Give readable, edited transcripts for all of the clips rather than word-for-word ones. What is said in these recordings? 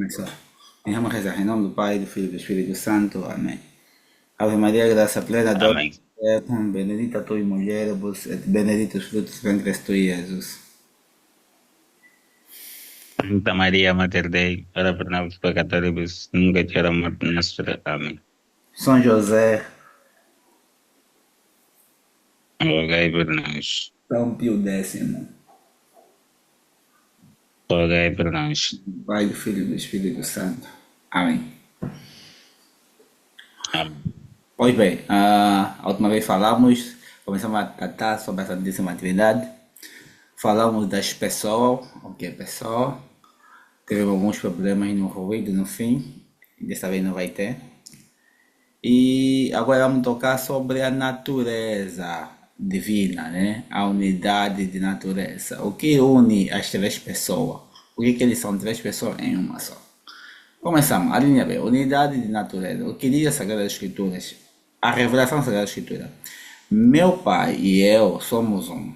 Começou. Vamos rezar em nome do Pai, do Filho e do Espírito Santo. Amém. Ave Maria, graça plena, Deus Amém. é com benedita tu em mulheres, et benedictus fructus ventris tui, Jesus. Santa Maria, Mater Dei, ora pro nobis peccatoribus, nunc et hora mortis nostra. Amém. São José, Rogai por nós. São Pio X, Rogai por nós. Pai, do Filho e do Espírito Santo. Amém. Amém. Pois bem, a última vez começamos a tratar sobre a Santíssima Trindade. Falamos das pessoas, o que é pessoa. Tivemos alguns problemas no ruído no fim, desta vez não vai ter. E agora vamos tocar sobre a natureza divina, né? A unidade de natureza. O que une as três pessoas? Por que eles são três pessoas em uma só? Começamos, a linha B, unidade de natureza. O que diz a Sagrada Escritura? A revelação da Sagrada Escritura. Meu pai e eu somos um.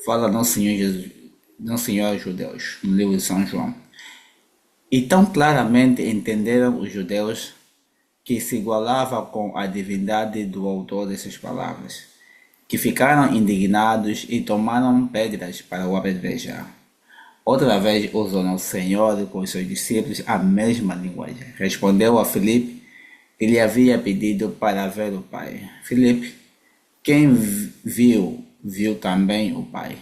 Fala no Senhor Jesus, no Senhor Judeus, no livro de São João. E tão claramente entenderam os judeus que se igualava com a divindade do autor dessas palavras, que ficaram indignados e tomaram pedras para o apedrejar. Outra vez usou o Senhor com os seus discípulos a mesma linguagem. Respondeu a Filipe que lhe havia pedido para ver o Pai. Filipe, quem viu, viu também o Pai.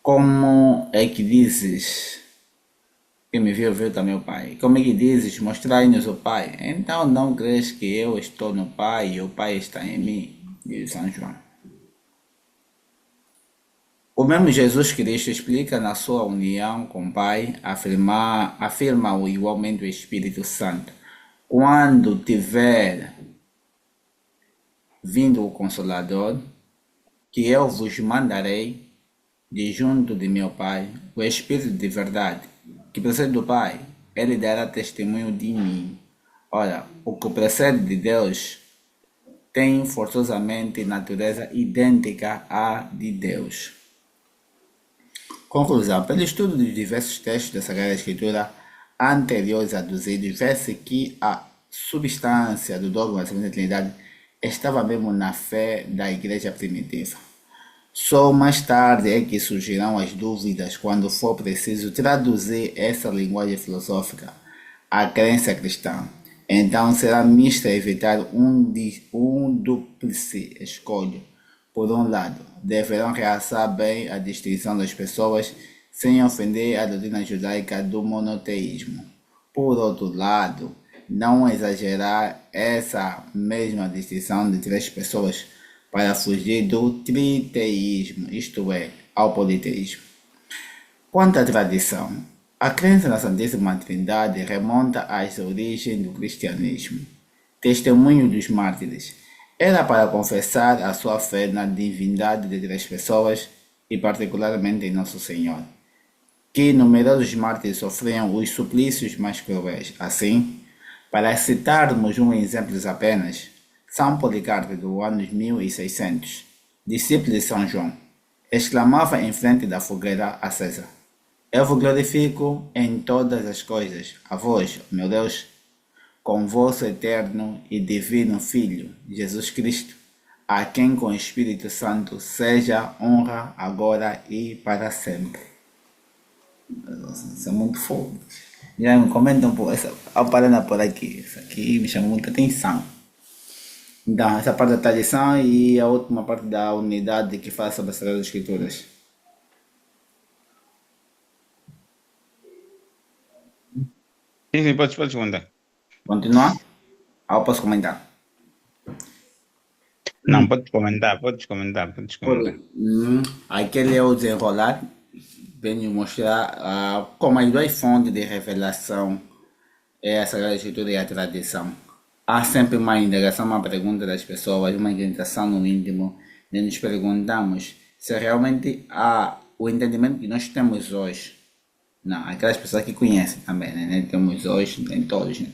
Como é que dizes? Quem me viu, viu também o Pai. Como é que dizes? Mostrai-nos o Pai. Então não crês que eu estou no Pai e o Pai está em mim? Diz São João. O mesmo Jesus Cristo explica na sua união com o Pai, afirma igualmente o Espírito Santo. Quando tiver vindo o Consolador, que eu vos mandarei de junto de meu Pai, o Espírito de verdade, que procede do Pai, ele dará testemunho de mim. Ora, o que procede de Deus tem forçosamente natureza idêntica à de Deus. Conclusão. Pelo estudo dos diversos textos da Sagrada Escritura anteriores aduzidos, vê-se que a substância do dogma da Segunda Trindade estava mesmo na fé da Igreja primitiva. Só mais tarde é que surgirão as dúvidas quando for preciso traduzir essa linguagem filosófica à crença cristã. Então será misto evitar um dúplice escolho. Por um lado, deverão realçar bem a distinção das pessoas sem ofender a doutrina judaica do monoteísmo. Por outro lado, não exagerar essa mesma distinção de três pessoas para fugir do triteísmo, isto é, ao politeísmo. Quanto à tradição, a crença na Santíssima Trindade remonta às origens do cristianismo. Testemunho dos mártires. Era para confessar a sua fé na divindade de três pessoas e particularmente em Nosso Senhor, que numerosos mártires sofriam os suplícios mais cruéis. Assim, para citarmos um exemplo apenas, São Policarpo, do ano 1600, discípulo de São João, exclamava em frente da fogueira acesa: Eu vos glorifico em todas as coisas, a vós, meu Deus, com vosso eterno e divino Filho, Jesus Cristo, a quem com o Espírito Santo seja honra agora e para sempre. Isso é muito fogo. Já me comenta um pouco, a parada por aqui, isso aqui me chamou muita atenção. Então, essa parte da tradição e a última parte da unidade que fala sobre as Sagradas Escrituras. Sim, podes contar. Continuar? Ah, eu posso comentar. Não, podes comentar. Aquele é o desenrolar, venho mostrar como as duas fontes de revelação é a Sagrada Escritura e a tradição. Há sempre uma indagação, uma pergunta das pessoas, uma inquietação no íntimo, e nos perguntamos se realmente há o entendimento que nós temos hoje. Não, aquelas pessoas que conhecem também, né? Nem temos hoje, nem todos, né?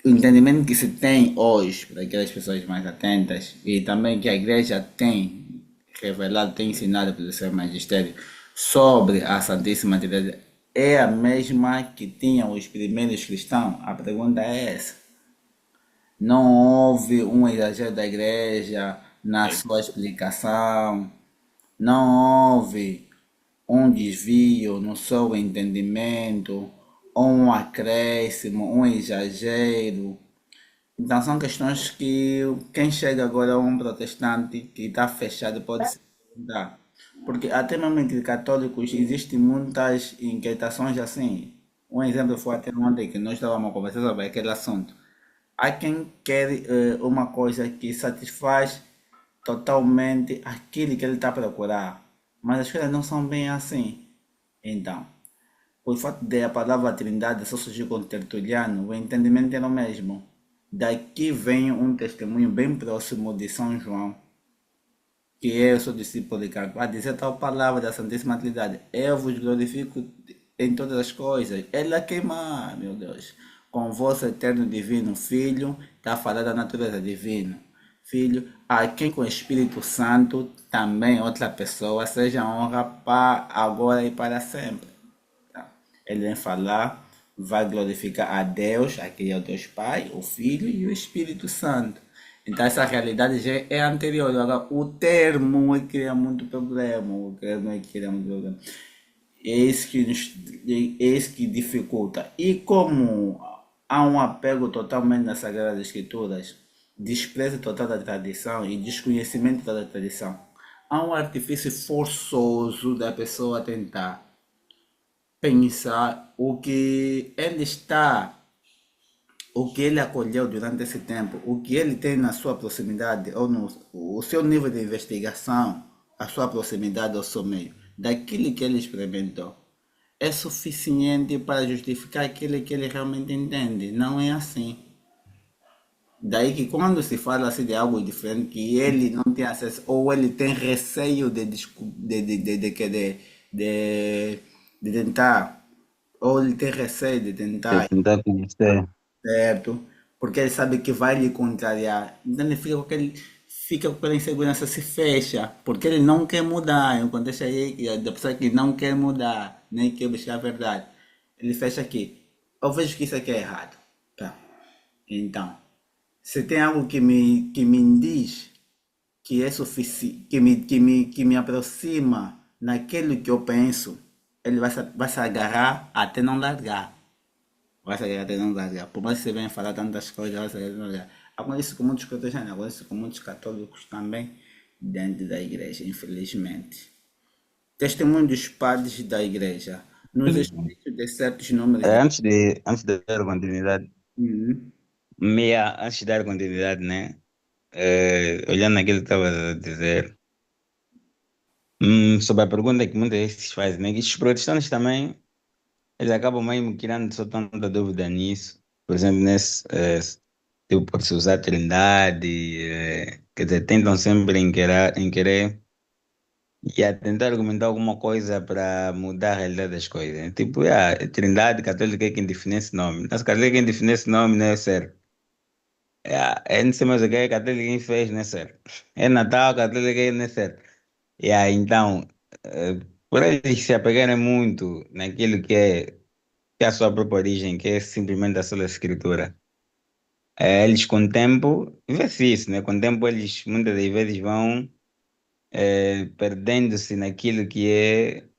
O entendimento que se tem hoje, para aquelas pessoas mais atentas, e também que a igreja tem revelado, tem ensinado pelo seu magistério sobre a Santíssima Trindade, é a mesma que tinham os primeiros cristãos? A pergunta é essa. Não houve um exagero da igreja na É, sua explicação, não houve um desvio no seu entendimento, ou um acréscimo, um exagero. Então são questões que quem chega agora a um protestante que está fechado pode se perguntar. Porque até mesmo entre católicos existem muitas inquietações assim. Um exemplo foi até ontem que nós estávamos conversando sobre aquele assunto. Há quem quer uma coisa que satisfaz totalmente aquilo que ele está a procurar, mas as coisas não são bem assim. Então, o fato de a palavra Trindade só surgir com Tertuliano, o entendimento era o mesmo. Daqui vem um testemunho bem próximo de São João, que eu sou discípulo de Carlos, a dizer tal palavra da Santíssima Trindade: eu vos glorifico em todas as coisas. Ela queima, meu Deus, com vosso eterno divino Filho, está a falar da natureza divina. Filho, a quem com o Espírito Santo, também outra pessoa, seja honra para agora e para sempre. Tá? Ele vem falar, vai glorificar a Deus, aquele é o Deus Pai, o Filho e o Espírito Santo. Então essa realidade já é anterior. Agora, o termo é que cria muito problema. O termo é que cria muito problema. É isso que dificulta. E como há um apego totalmente nas Sagradas Escrituras, desprezo total da tradição e desconhecimento da tradição, há um artifício forçoso da pessoa tentar pensar o que ele acolheu durante esse tempo, o que ele tem na sua proximidade, ou no o seu nível de investigação, a sua proximidade ao seu meio, daquilo que ele experimentou, é suficiente para justificar aquilo que ele realmente entende. Não é assim. Daí que quando se fala assim de algo diferente que ele não tem acesso, ou ele tem receio de, de tentar, ou ele tem receio de é tentar, tentar conhecer. certo? Porque ele sabe que vai lhe contrariar. Então ele fica com aquela insegurança, se fecha, porque ele não quer mudar. Eu contexto aí da pessoa que não quer mudar, nem quer buscar a verdade. Ele fecha aqui. Eu vejo que isso aqui é errado. Tá. Então, se tem algo que me diz que é suficiente, que me aproxima naquilo que eu penso, ele vai se agarrar até não largar. Vai se agarrar até não largar. Por mais que você venha falar tantas coisas, vai se agarrar até não largar. Acontece com muitos protestantes, acontece com muitos católicos também dentro da igreja, infelizmente. Testemunho dos padres da igreja. Nos escritos de certos números de. Antes de dar continuidade, Uhum. antes de dar continuidade, né? Olhando naquilo que estava a dizer, sobre a pergunta que muitas vezes se faz, né? Que os protestantes também, eles acabam meio criando só tanta dúvida nisso. Por exemplo, tipo, por se usar Trindade, quer dizer, tentam sempre em querer e a tentar argumentar alguma coisa para mudar a realidade das coisas, né? Tipo, Trindade Católica é quem define esse nome. Mas Católica quem define esse nome não é certo. Não sei mais o que é Católica quem fez, não é certo. É Natal, Católica quem não é certo. Então, por eles se apegarem muito naquilo que é a sua própria origem, que é simplesmente a sola escritura. Eles com o tempo, vê-se isso, né? Com o tempo eles muitas das vezes vão perdendo-se naquilo que é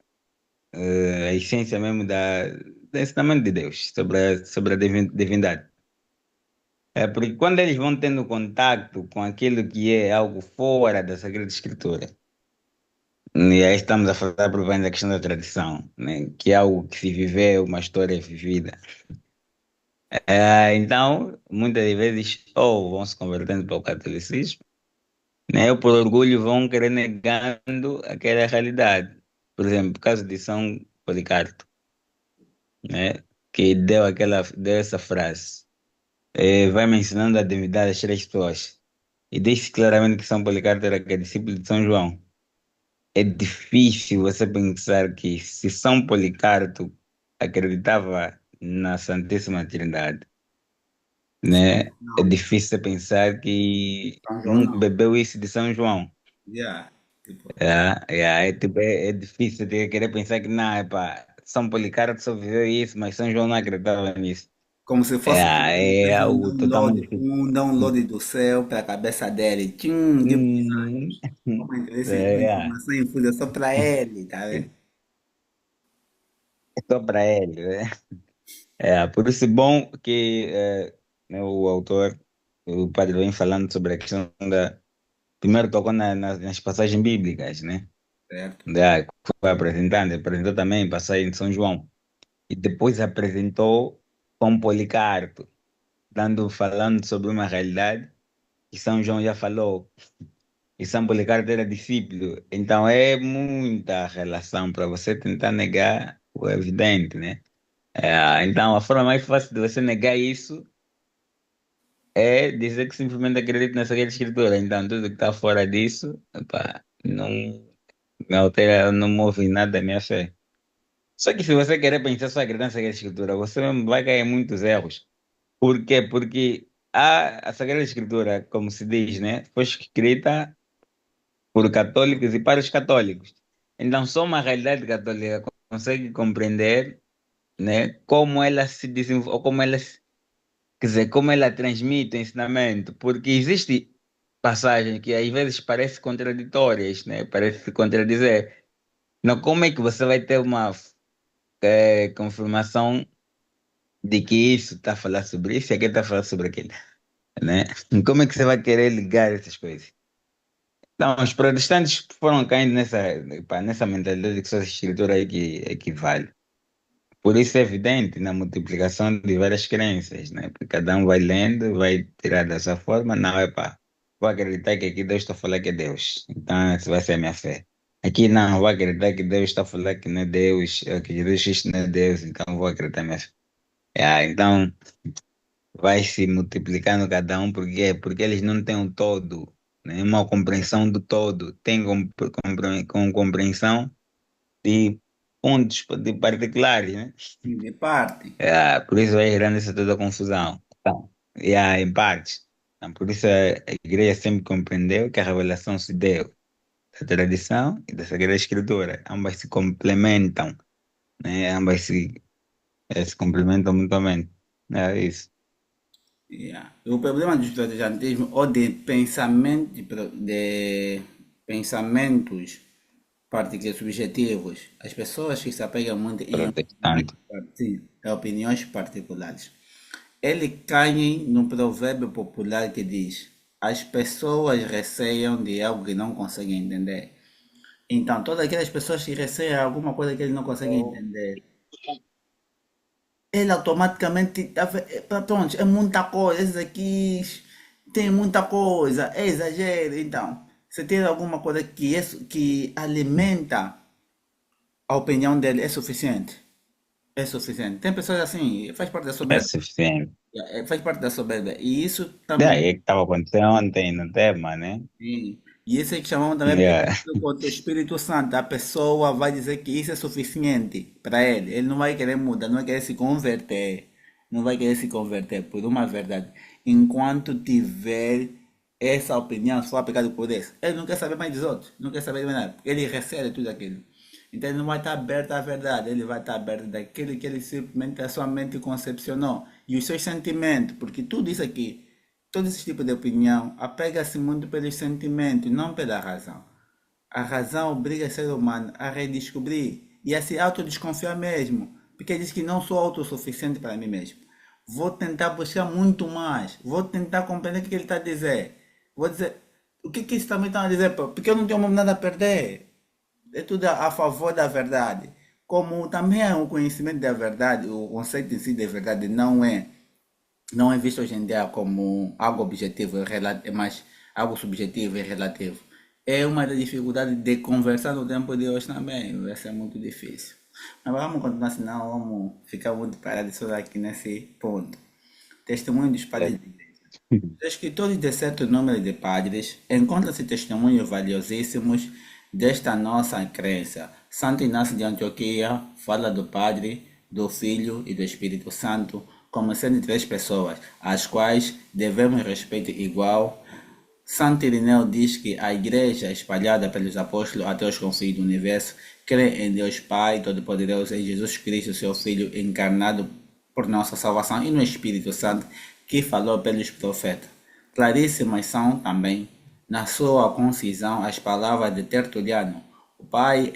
a essência mesmo do ensinamento de Deus sobre a divindade. Porque quando eles vão tendo contato com aquilo que é algo fora da Sagrada Escritura, e aí estamos a falar provavelmente da questão da tradição, né? Que é algo que se viveu, uma história vivida. Então, muitas das vezes, ou vão se convertendo para o catolicismo, né? Ou por orgulho vão querer negando aquela realidade. Por exemplo, o caso de São Policarpo, né? Que deu essa frase. Vai mencionando a divindade das três pessoas. E disse claramente que São Policarpo era que é discípulo de São João. É difícil você pensar que se São Policarpo acreditava na Santíssima Trindade, né? É Não, difícil você pensar que São João nunca não. bebeu isso de São João. Yeah. Tipo, É difícil você querer pensar que não, epá, São Policarpo só viveu isso, mas São João não acreditava nisso. Como se fosse que ele É teve algo totalmente diferente. um download do céu para a cabeça dele. Tipo, Hum, uma é, informação infusa só para ele, tá vendo? só para ele, né? Por isso é bom que né, o autor, o padre, vem falando sobre a questão da. Primeiro tocou nas passagens bíblicas, né? Certo? Foi apresentando, apresentou também passagem de São João. E depois apresentou com Policarpo, falando sobre uma realidade que São João já falou. E São Policarpo era discípulo. Então é muita relação para você tentar negar o evidente, né? Então a forma mais fácil de você negar isso é dizer que simplesmente acredita nessa escritura. Então tudo que está fora disso, epá, não me altera, não move nada da minha fé. Só que se você querer pensar só acreditar nessa escritura, você mesmo vai cair em muitos erros. Por quê? Porque a Sagrada Escritura, como se diz, né, foi escrita por católicos e para os católicos. Então, só uma realidade católica consegue compreender, né, como ela se desenvolve, ou como ela, quer dizer, como ela transmite o ensinamento, porque existe passagens que às vezes parecem contraditórias, né, parece se contradizer. Não, como é que você vai ter uma confirmação de que isso está a falar sobre isso e aquele está a falar sobre aquilo, né? Como é que você vai querer ligar essas coisas? Então, os protestantes foram caindo nessa mentalidade de que só a escritura aí que equivale. Por isso é evidente na multiplicação de várias crenças, né? Porque cada um vai lendo, vai tirar dessa forma, não, é pá, vou acreditar que aqui Deus está a falar que é Deus, então essa vai ser a minha fé. Aqui não, vou acreditar que Deus está a falar que não é Deus, que Jesus Cristo não é Deus, então vou acreditar na minha fé. Então, vai se multiplicando cada um, porque eles não têm um todo, né? Uma compreensão do todo, tem compreensão de pontos de particulares, né? De parte. Por isso vai gerando essa toda confusão. Então, em partes. Então, por isso a igreja sempre compreendeu que a revelação se deu da tradição e da Sagrada Escritura. Ambas se complementam, né? Ambas se complementam mutuamente. É isso. Yeah. O problema do protestantismo ou de pensamento, de pensamentos particulares subjetivos, as pessoas que se apegam muito em Protestante. sim, em opiniões particulares, eles caem num provérbio popular que diz: as pessoas receiam de algo que não conseguem entender. Então, todas aquelas pessoas que receiam alguma coisa que eles não conseguem entender, ele automaticamente pronto, é muita coisa, esses aqui tem muita coisa, é exagero. Então, se tem alguma coisa que alimenta a opinião dele, é suficiente. É suficiente. Tem pessoas assim, faz parte da É soberba. suficiente. Faz parte da soberba. E isso Daí também, é que estava acontecendo ontem no tema, né? sim. E isso é que chamamos também é Yeah. parecido com o Espírito Santo. A pessoa vai dizer que isso é suficiente para ele. Ele não vai querer mudar, não vai querer se converter. Não vai querer se converter por uma verdade. Enquanto tiver essa opinião, se for aplicado por isso, ele não quer saber mais dos outros. Não quer saber de mais nada. Ele recebe tudo aquilo. Então ele não vai estar aberto à verdade. Ele vai estar aberto daquilo que ele simplesmente a sua mente concepcionou. E os seus sentimentos. Porque tudo isso aqui. Todo esse tipo de opinião apega-se muito pelos sentimentos, não pela razão. A razão obriga o ser humano a redescobrir e a se autodesconfiar mesmo, porque diz que não sou autossuficiente para mim mesmo. Vou tentar buscar muito mais, vou tentar compreender o que ele está a dizer. Vou dizer, o que isso também está a dizer? Porque eu não tenho nada a perder. É tudo a favor da verdade. Como também é um conhecimento da verdade, o conceito em si de verdade não é visto hoje em dia como algo objetivo, é mais algo subjetivo e relativo. É uma das dificuldades de conversar no tempo de hoje também, vai ser muito difícil. Mas vamos continuar, senão vamos ficar muito parados só aqui nesse ponto. Testemunho dos padres de igreja. Os escritores de certo número de padres encontram-se testemunhos valiosíssimos desta nossa crença. Santo Inácio de Antioquia fala do Padre, do Filho e do Espírito Santo como sendo três pessoas, às quais devemos respeito igual, Santo Irineu diz que a igreja, espalhada pelos apóstolos até os confins do universo, crê em Deus Pai Todo-Poderoso, em Jesus Cristo, seu Filho, encarnado por nossa salvação, e no Espírito Santo, que falou pelos profetas. Claríssimas são também, na sua concisão, as palavras de Tertuliano. O Pai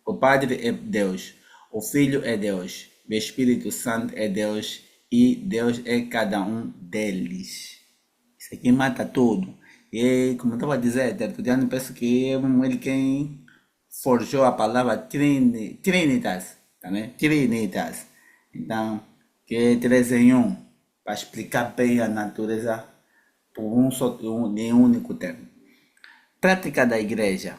o Padre é Deus, o Filho é Deus, o Espírito Santo é Deus e Deus é cada um deles. Isso aqui mata tudo. E como eu estava a dizer, Tertuliano, penso que é ele quem forjou a palavra Trinitas, tá, né? Trinitas. Então, que é três em um, para explicar bem a natureza por de um único termo. Prática da igreja.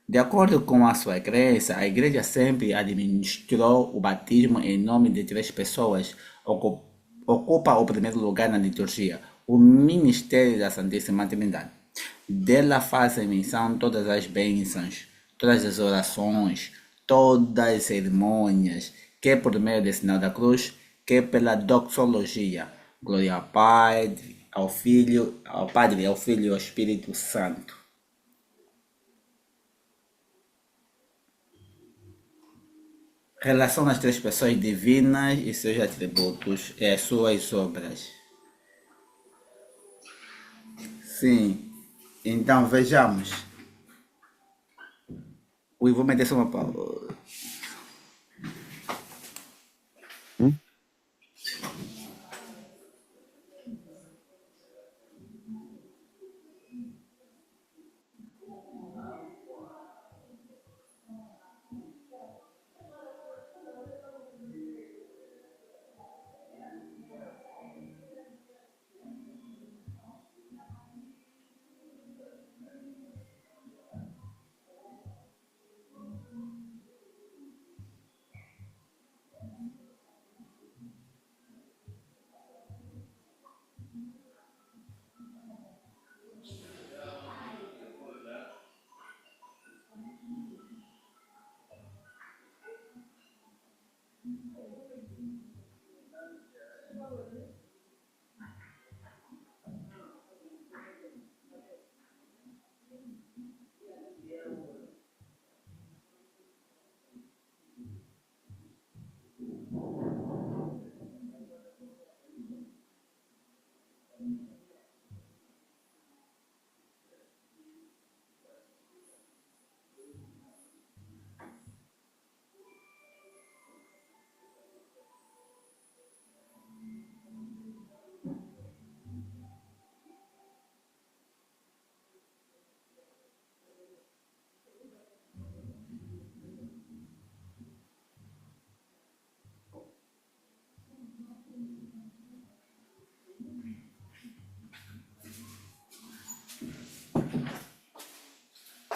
De acordo com a sua crença, a igreja sempre administrou o batismo em nome de três pessoas, ocupa o primeiro lugar na liturgia, o ministério da Santíssima Trindade. Dela fazem menção todas as bênçãos, todas as orações, todas as cerimônias, quer por meio do sinal da cruz, quer pela doxologia. Glória ao Pai, ao Filho, ao Padre, ao Filho e ao Espírito Santo. Relação das três pessoas divinas e seus atributos e as suas obras. Sim, então vejamos. Ui, vou meter só uma pausa. Hum?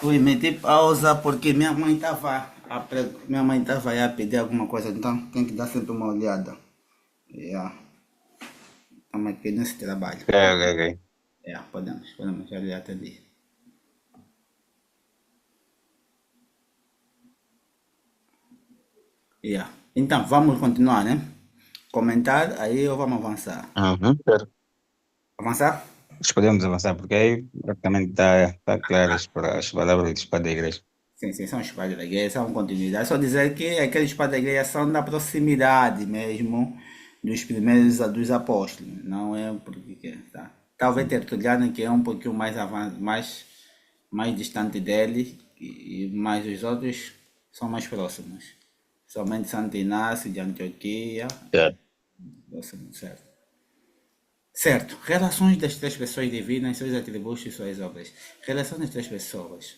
Ui, meti pausa porque minha mãe estava a pedir alguma coisa, então tem que dar sempre uma olhada. Yeah. Estamos aqui nesse trabalho. Ok, ok, ok. Yeah, podemos, já lhe atendi. Yeah. Então, vamos continuar, né? Comentar, aí ou vamos avançar? Uhum. Certo. Avançar? Mas podemos avançar, porque aí praticamente está claras para as palavras dos padres da igreja. Sim, são os pais da igreja, são continuidade. Só dizer que aqueles pais da igreja são da proximidade mesmo dos primeiros dos apóstolos. Não é porque tá. Talvez Tertuliano que é um pouquinho mais distante dele, mas os outros são mais próximos. Somente Santo Inácio de Antioquia, Certo. próximo, certo? Certo. Relações das três pessoas divinas, seus atributos e suas obras. Relação das três pessoas.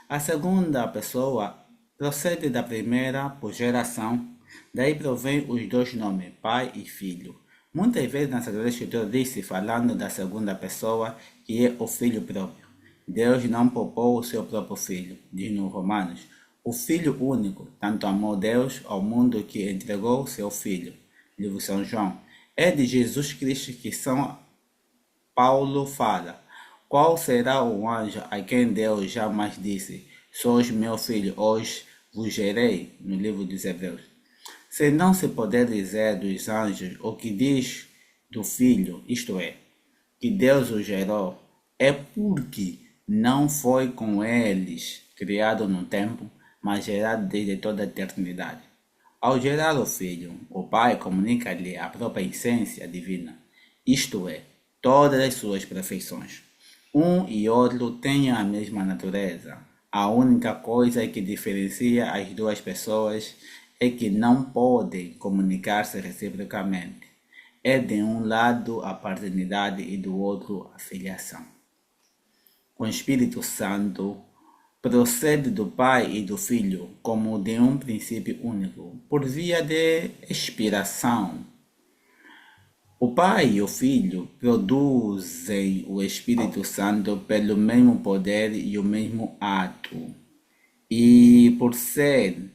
A segunda pessoa procede da primeira por geração, daí provém os dois nomes, pai e filho. Muitas vezes na Sagrada Escritura diz-se, falando da segunda pessoa, que é o filho próprio. Deus não poupou o seu próprio filho, diz no Romanos. O filho único, tanto amou Deus ao mundo que entregou seu filho. Livro de São João. É de Jesus Cristo que São Paulo fala. Qual será o anjo a quem Deus jamais disse: Sois meu filho, hoje vos gerei? No livro dos Hebreus. Se não se poder dizer dos anjos o que diz do filho, isto é, que Deus o gerou, É porque não foi com eles criado no tempo, mas gerado desde toda a eternidade. Ao gerar o Filho, o Pai comunica-lhe a própria essência divina, isto é, todas as suas perfeições. Um e outro têm a mesma natureza. A única coisa que diferencia as duas pessoas é que não podem comunicar-se reciprocamente. É de um lado a paternidade e do outro a filiação. O Espírito Santo procede do Pai e do Filho como de um princípio único, por via de expiração. O Pai e o Filho produzem o Espírito Santo pelo mesmo poder e o mesmo ato. E por ser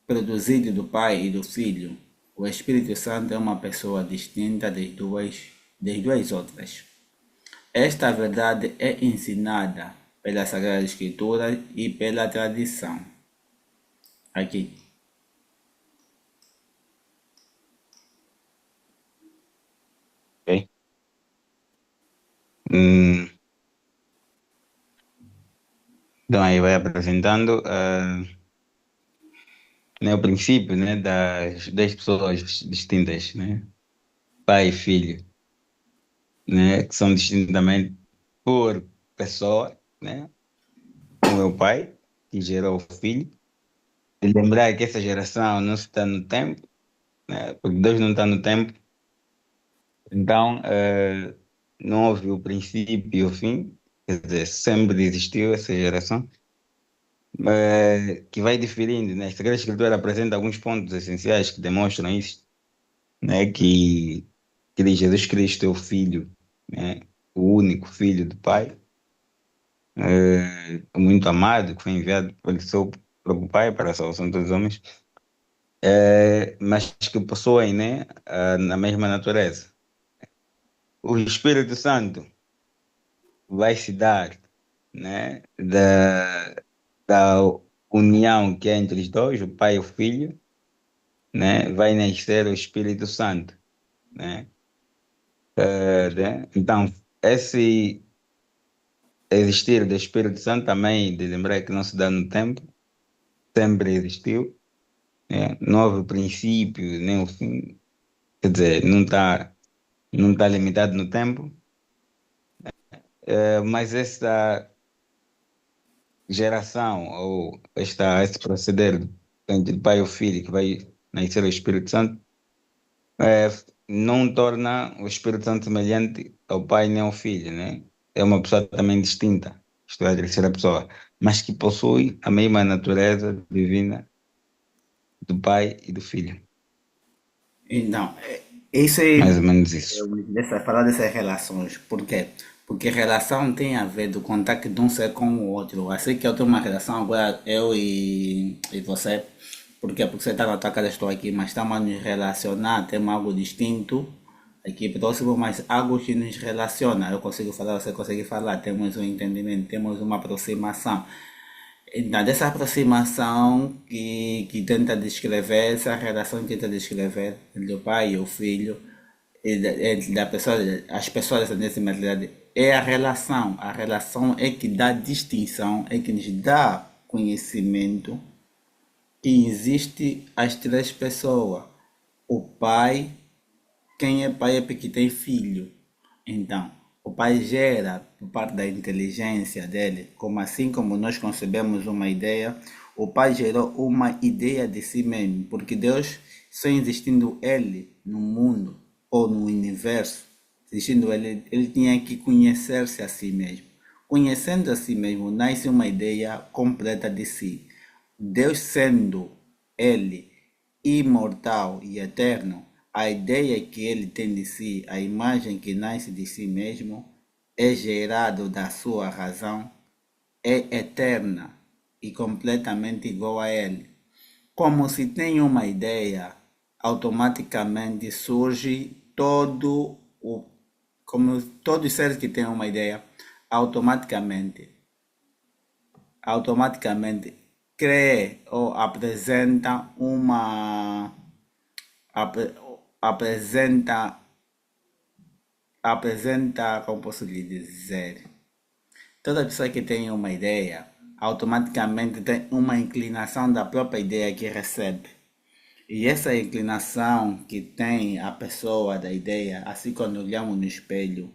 produzido do Pai e do Filho, o Espírito Santo é uma pessoa distinta das duas outras. Esta verdade é ensinada pela Sagrada Escritura e pela tradição. Aqui. Ok? Hum, então aí vai apresentando né, o princípio, né, das pessoas distintas, né? Pai e filho, né? Que são distintamente por pessoa, né? Um é o pai, que gerou o filho. E lembrar que essa geração não está no tempo, né? Porque Deus não está no tempo. Então, não houve o princípio e o fim. Quer dizer, sempre existiu essa geração. Que vai diferindo, né? A Sagrada Escritura apresenta alguns pontos essenciais que demonstram isso, né? Que Jesus Cristo é o Filho, né? O único Filho do Pai, muito amado, que foi enviado pelo seu próprio Pai para a salvação de todos os homens, mas que possuem, né? Na mesma natureza. O Espírito Santo vai se dar, né? Da união que é entre os dois, o Pai e o Filho, né? Vai nascer o Espírito Santo, né? Né? Então, esse existir do Espírito Santo também, de lembrar que não se dá no tempo, sempre existiu, né? Não houve o princípio, nem o fim, quer dizer, não tá limitado no tempo, mas essa geração, ou esse proceder entre o pai e o filho, que vai nascer o Espírito Santo, é, não torna o Espírito Santo semelhante ao Pai nem ao Filho, né? É uma pessoa também distinta, isto é, a terceira pessoa, mas que possui a mesma natureza divina do Pai e do Filho. Então, isso é Mais ou menos isso. falar dessas relações. Por quê? Porque relação tem a ver do contato de um ser com o outro. Assim que eu tenho uma relação agora, eu e você. Por quê? Porque você está na tua casa, estou aqui, mas estamos a nos relacionar, temos algo distinto aqui próximo, mas algo que nos relaciona. Eu consigo falar, você consegue falar, temos um entendimento, temos uma aproximação. Então, dessa aproximação que tenta descrever, essa relação que tenta descrever entre o pai e o filho, entre da pessoa, as pessoas dessa realidade, é a relação. A relação é que dá distinção, é que nos dá conhecimento que existe as três pessoas. O pai, quem é pai é porque tem filho. Então, o pai gera, por parte da inteligência dele, como assim como nós concebemos uma ideia, o pai gerou uma ideia de si mesmo, porque Deus, só existindo ele no mundo ou no universo, existindo ele, ele tinha que conhecer-se a si mesmo. Conhecendo a si mesmo, nasce uma ideia completa de si. Deus sendo ele imortal e eterno, a ideia que ele tem de si, a imagem que nasce de si mesmo, é gerado da sua razão, é eterna e completamente igual a ele. Como se tem uma ideia, automaticamente surge como todos os seres que têm uma ideia, automaticamente automaticamente crê ou apre- apresenta, como posso lhe dizer? Toda pessoa que tem uma ideia, automaticamente tem uma inclinação da própria ideia que recebe. E essa inclinação que tem a pessoa da ideia, assim quando olhamos no espelho,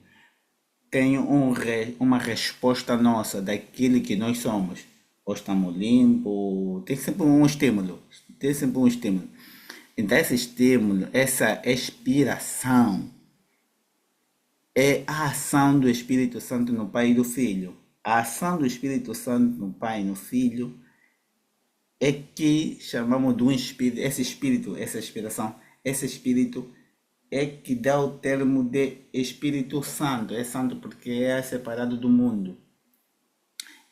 tem uma resposta nossa daquilo que nós somos. Ou estamos limpos, tem sempre um estímulo. Tem sempre um estímulo. Então esse estímulo, essa expiração, é a ação do Espírito Santo no Pai e do Filho. A ação do Espírito Santo no Pai e no Filho é que chamamos de um espírito, esse espírito, essa inspiração, esse espírito é que dá o termo de Espírito Santo. É santo porque é separado do mundo.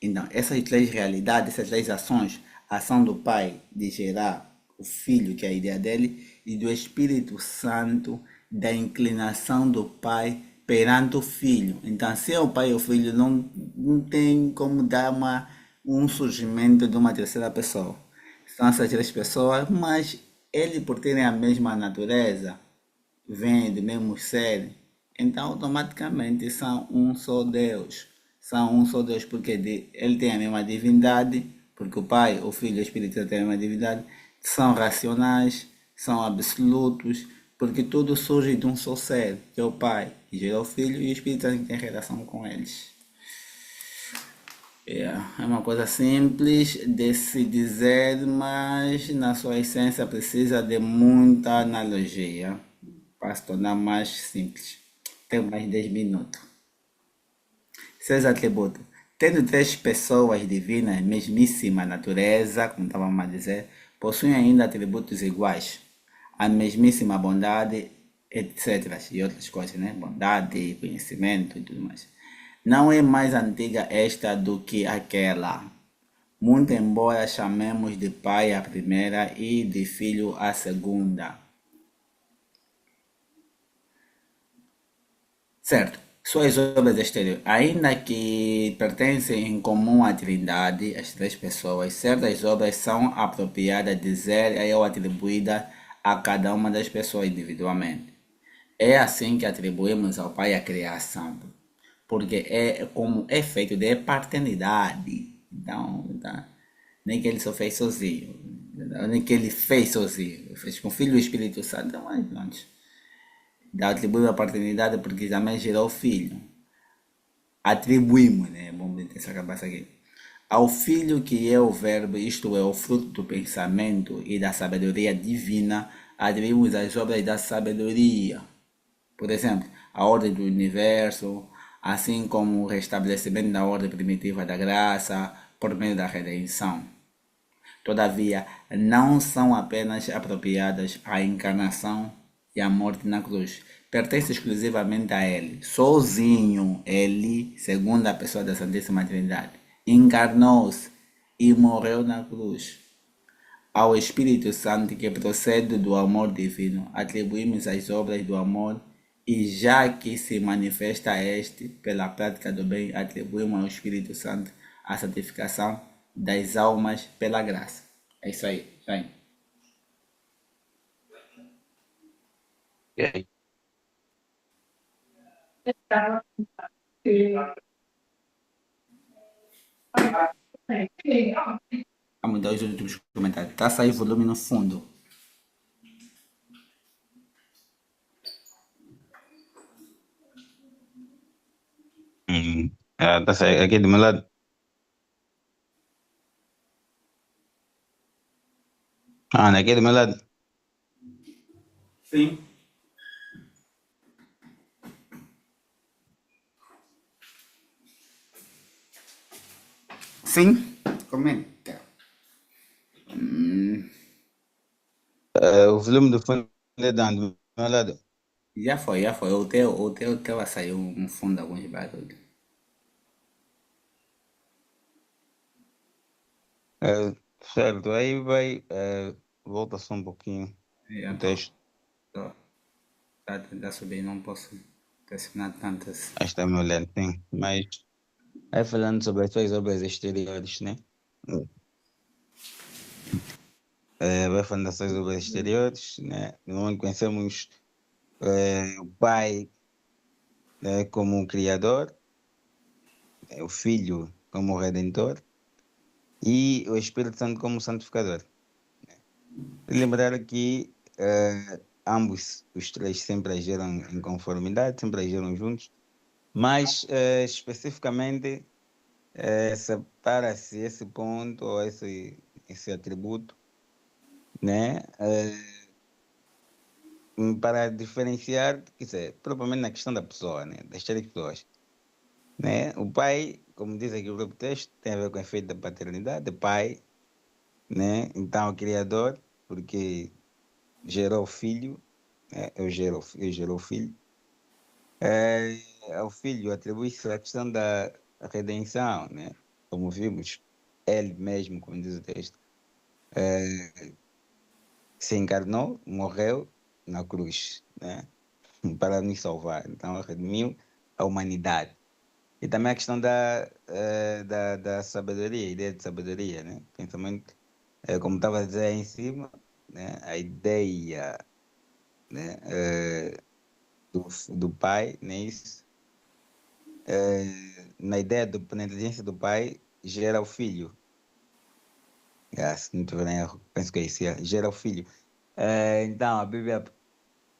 Então, essas três realidades, essas três ações, a ação do Pai de gerar o Filho, que é a ideia dele, e do Espírito Santo, da inclinação do Pai perante o Filho. Então, se é o Pai e o Filho, não tem como dar um surgimento de uma terceira pessoa. São essas três pessoas, mas ele, por terem a mesma natureza, vem do mesmo ser, então automaticamente são um só Deus. São um só Deus porque ele tem a mesma divindade, porque o Pai, o Filho e o Espírito Santo têm a mesma divindade, são racionais, são absolutos, porque tudo surge de um só ser, que é o Pai, que gera o Filho e o Espírito Santo tem relação com eles. É uma coisa simples de se dizer, mas na sua essência precisa de muita analogia para se tornar mais simples. Tenho mais 10 minutos. Seus atributos. Tendo três pessoas divinas, mesmíssima natureza, como estávamos a dizer, possuem ainda atributos iguais. A mesmíssima bondade, etc. E outras coisas, né? Bondade, conhecimento e tudo mais. Não é mais antiga esta do que aquela. Muito embora chamemos de pai a primeira e de filho a segunda. Certo. Suas obras exteriores, ainda que pertencem em comum à Trindade, as três pessoas, certas obras são apropriadas de dizer ou atribuídas a cada uma das pessoas individualmente. É assim que atribuímos ao Pai a criação, porque é como efeito de paternidade. Então, nem que ele só fez sozinho, nem que ele fez sozinho, fez com o Filho e o Espírito Santo, mas pronto. Atribuímos a paternidade porque também gerou o filho. Atribuímos, né? Vamos meter essa cabeça aqui. Ao filho que é o verbo, isto é, o fruto do pensamento e da sabedoria divina, atribuímos as obras da sabedoria. Por exemplo, a ordem do universo, assim como o restabelecimento da ordem primitiva da graça, por meio da redenção. Todavia, não são apenas apropriadas à encarnação e à morte na cruz. Pertence exclusivamente a Ele. Sozinho, Ele, segunda pessoa da Santíssima Trindade, encarnou-se e morreu na cruz. Ao Espírito Santo, que procede do amor divino, atribuímos as obras do amor e, já que se manifesta este pela prática do bem, atribuímos ao Espírito Santo a santificação das almas pela graça. É isso aí, Jaime. Ok. Vamos dar os últimos comentários. Tá saindo volume no fundo. Tá certo. Aqui do meu lado. Aqui do meu lado. Sim. Sim? Comenta. O volume do fundo é dando do meu lado. Já foi, já foi. O teu vai sair um fundo alguns barulhos. Certo, aí vai. Volta só um pouquinho Já o estou. texto. Tá a tentar subir, não posso pressionar tantas. Aí está meu lento, sim. Mas aí falando sobre as suas obras exteriores, né? Vai falando das suas obras exteriores, né? Nós conhecemos o Pai como um Criador, o Filho como Redentor e o Espírito Santo como Santificador. E lembrar que ambos, os três, sempre agiram em conformidade, sempre agiram juntos, mas especificamente separa-se esse ponto ou esse atributo, né? Para diferenciar, quer dizer, propriamente na questão da pessoa, né? Das três pessoas. Né? O pai, como diz aqui o próprio texto, tem a ver com o efeito da paternidade, pai, né? Então, o Criador, porque gerou o filho, né? Eu gerou o filho. Ao filho atribui-se a questão da redenção, né? Como vimos, ele mesmo, como diz o texto, se encarnou, morreu na cruz, né? Para nos salvar. Então, redimiu a humanidade. E também a questão da sabedoria, a ideia de sabedoria, né? Pensamento, como estava a dizer aí em cima, né? A ideia, né? Do pai, né? Isso, na ideia na inteligência do pai, gera o filho. Se não tiver erro, penso que é isso, gera o filho. Então, a Bíblia,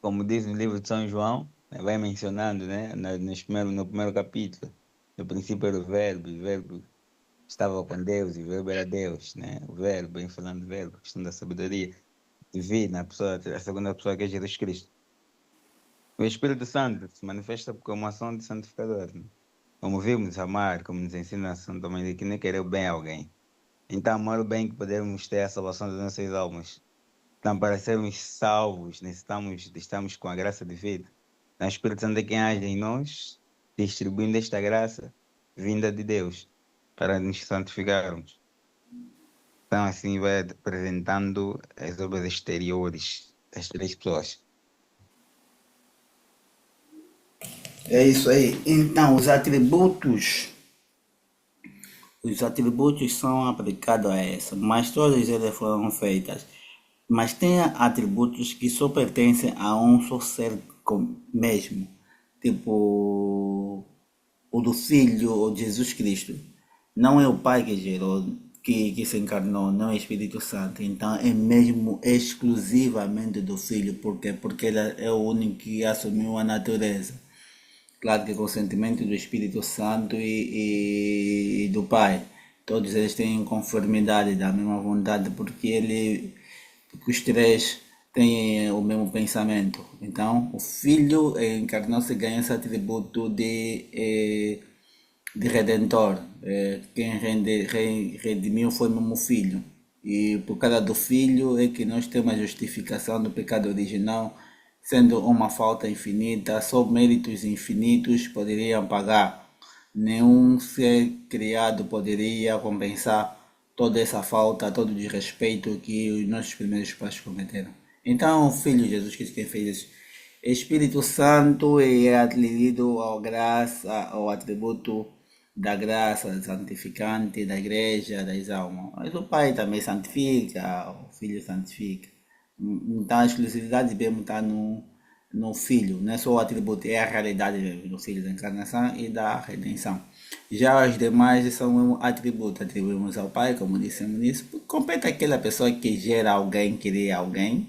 como diz no livro de São João, né, vai mencionando, né? No primeiro capítulo, no princípio era o verbo, e o verbo estava com Deus e o verbo era Deus, né? O verbo, bem falando do verbo, questão da sabedoria divina, a segunda pessoa que é Jesus Cristo. O Espírito Santo se manifesta como ação de santificador, né? Como vimos, amar, como nos ensina a Santa Mãe de que nem querer o bem a alguém. Então, amar o bem que podemos ter a salvação das nossas almas. Então, para sermos salvos, necessitamos de estarmos com a graça divina. Então, o Espírito Santo é quem age em nós, distribuindo esta graça vinda de Deus, para nos santificarmos. Então, assim, vai apresentando as obras exteriores das três pessoas. É isso aí. Então, os atributos são aplicados a essa, mas todas elas foram feitas. Mas tem atributos que só pertencem a um só ser mesmo. Tipo, o do Filho, ou Jesus Cristo. Não é o Pai que gerou, que se encarnou, não é o Espírito Santo. Então é mesmo exclusivamente do Filho. Por quê? Porque ele é o único que assumiu a natureza. Claro que com o sentimento do Espírito Santo e do Pai. Todos eles têm conformidade da mesma vontade, porque os três têm o mesmo pensamento. Então, o Filho encarnou-se e ganhou esse atributo de redentor. Quem redimiu foi mesmo o Filho. E por causa do Filho é que nós temos a justificação do pecado original, sendo uma falta infinita, só méritos infinitos poderiam pagar. Nenhum ser criado poderia compensar toda essa falta, todo o desrespeito que os nossos primeiros pais cometeram. Então, o Filho Jesus Cristo quem fez isso. Espírito Santo é atribuído ao atributo da graça santificante da igreja, das almas. Mas o Pai também santifica, o Filho santifica. Então a exclusividade mesmo está no Filho, não é só o atributo, é a realidade mesmo do Filho da encarnação e da redenção. Já os demais são um atributo, atribuímos ao Pai, como dissemos nisso, compete aquela pessoa que gera alguém, cria alguém,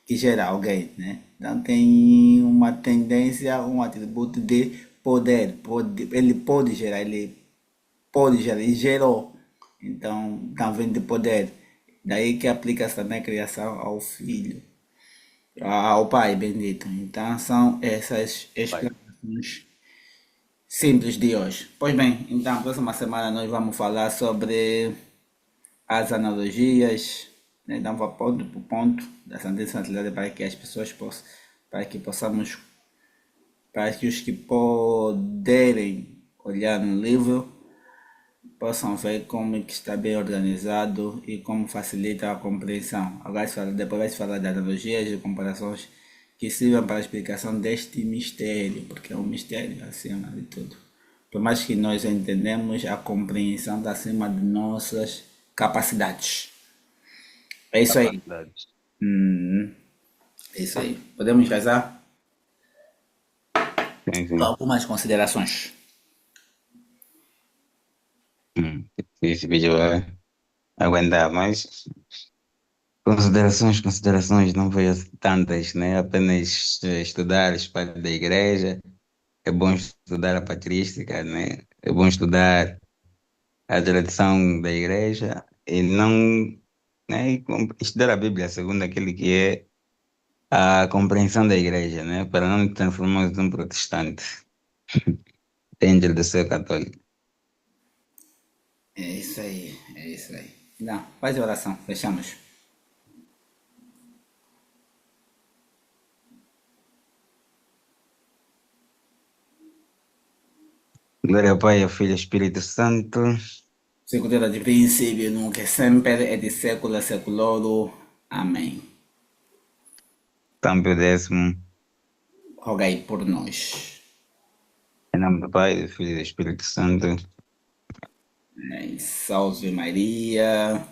que gera alguém, né? Então tem uma tendência, um atributo de poder, ele pode gerar, ele gerou, então também de poder. Daí que aplica-se também a criação ao filho, ao pai bendito. Então são essas Pai. explicações simples de hoje. Pois bem, então próxima semana nós vamos falar sobre as analogias, né? Dar um ponto por ponto da Santíssima Trindade para que as pessoas possam, para que possamos, para que os que puderem olhar no livro possam ver como é que está bem organizado e como facilita a compreensão. Agora depois vai se falar de analogias e comparações que sirvam para a explicação deste mistério, porque é um mistério acima de tudo. Por mais que nós entendemos, a compreensão está acima de nossas capacidades. É isso aí. Capacidades. É isso aí. Podemos rezar? Sim, sim. Algumas considerações. Esse vídeo vai aguentar, mas considerações, não vejo assim tantas, né? Apenas estudar os padres da igreja, é bom estudar a patrística, né? É bom estudar a tradição da igreja e não, né? Estudar a Bíblia segundo aquele que é a compreensão da igreja, né? Para não nos transformarmos num protestante, dentro do ser católico. É isso aí, é isso aí. Não, faz a oração, fechamos. Glória ao Pai, ao Filho e ao Espírito Santo. Seculorum de princípio, nunca sempre, et de secula seculorum. Amém. São Pio X, Rogai por nós. em nome do Pai, do Filho e do Espírito Santo. Amém. Salve Maria.